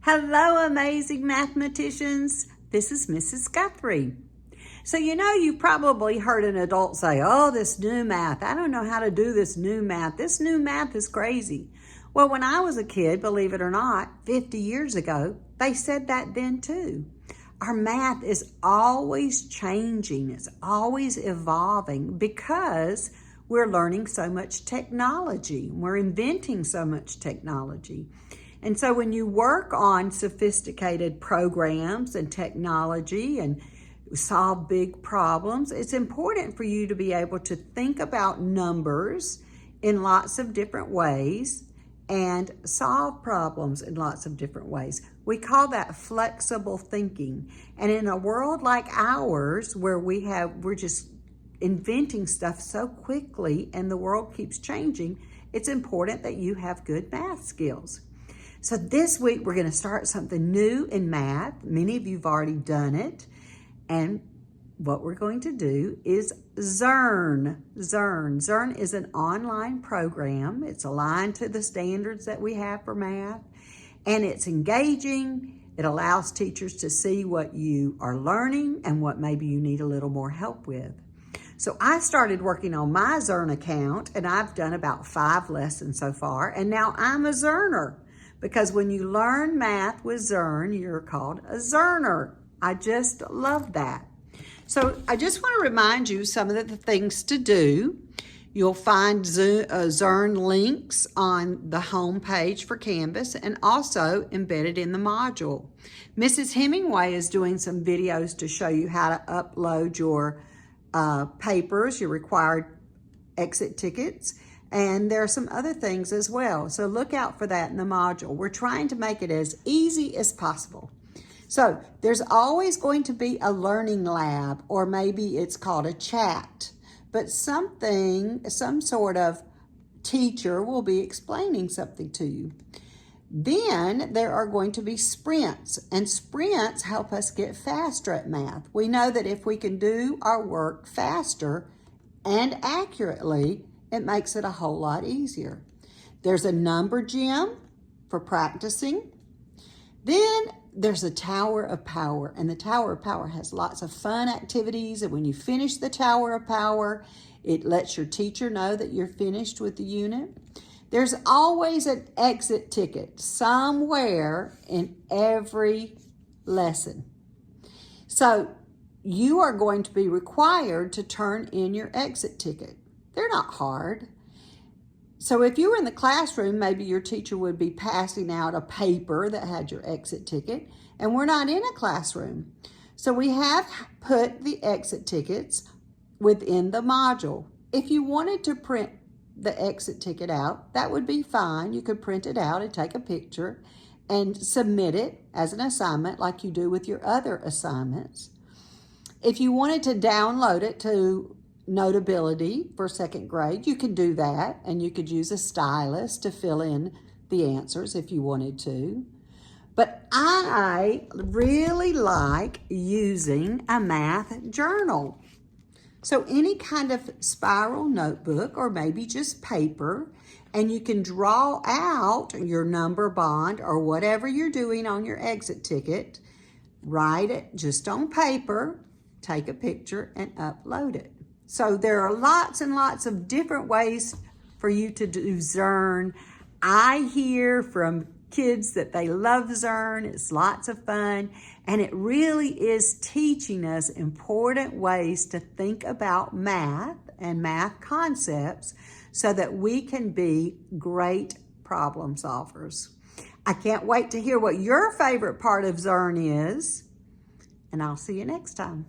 Hello, amazing mathematicians. This is Mrs. Guthrie. So you've probably heard an adult say, oh, this new math, I don't know how to do this new math. This new math is crazy. Well, when I was a kid, believe it or not, 50 years ago, they said that then too. Our math is always changing. It's always evolving because we're learning so much technology. We're inventing so much technology. And so when you work on sophisticated programs and technology and solve big problems, it's important for you to be able to think about numbers in lots of different ways and solve problems in lots of different ways. We call that flexible thinking. And in a world like ours, where we're just inventing stuff so quickly and the world keeps changing, it's important that you have good math skills. So this week, we're going to start something new in math. Many of you have already done it. And what we're going to do is Zearn. Zearn is an online program. It's aligned to the standards that we have for math. And it's engaging. It allows teachers to see what you are learning and what maybe you need a little more help with. So I started working on my Zearn account, and I've done about 5 lessons so far. And now I'm a Zearner. Because when you learn math with Zearn, you're called a Zearner. I just love that. So I just want to remind you some of the things to do. You'll find Zearn links on the home page for Canvas and also embedded in the module. Mrs. Hemingway is doing some videos to show you how to upload your papers, your required exit tickets. And there are some other things as well. So look out for that in the module. We're trying to make it as easy as possible. So there's always going to be a learning lab, or maybe it's called a chat, but some sort of teacher will be explaining something to you. Then there are going to be sprints, and sprints help us get faster at math. We know that if we can do our work faster and accurately, it makes it a whole lot easier. There's a number gym for practicing. Then there's a Tower of Power, and the Tower of Power has lots of fun activities, and when you finish the Tower of Power, it lets your teacher know that you're finished with the unit. There's always an exit ticket somewhere in every lesson. So you are going to be required to turn in your exit ticket. They're not hard. So if you were in the classroom, maybe your teacher would be passing out a paper that had your exit ticket, and we're not in a classroom. So we have put the exit tickets within the module. If you wanted to print the exit ticket out, that would be fine. You could print it out and take a picture and submit it as an assignment like you do with your other assignments. If you wanted to download it to Notability for 2nd grade, you can do that, and you could use a stylus to fill in the answers if you wanted to. But I really like using a math journal. So any kind of spiral notebook, or maybe just paper, and you can draw out your number bond or whatever you're doing on your exit ticket, write it just on paper, take a picture, and upload it. So there are lots and lots of different ways for you to do Zearn. I hear from kids that they love Zearn. It's lots of fun. And it really is teaching us important ways to think about math and math concepts so that we can be great problem solvers. I can't wait to hear what your favorite part of Zearn is. And I'll see you next time.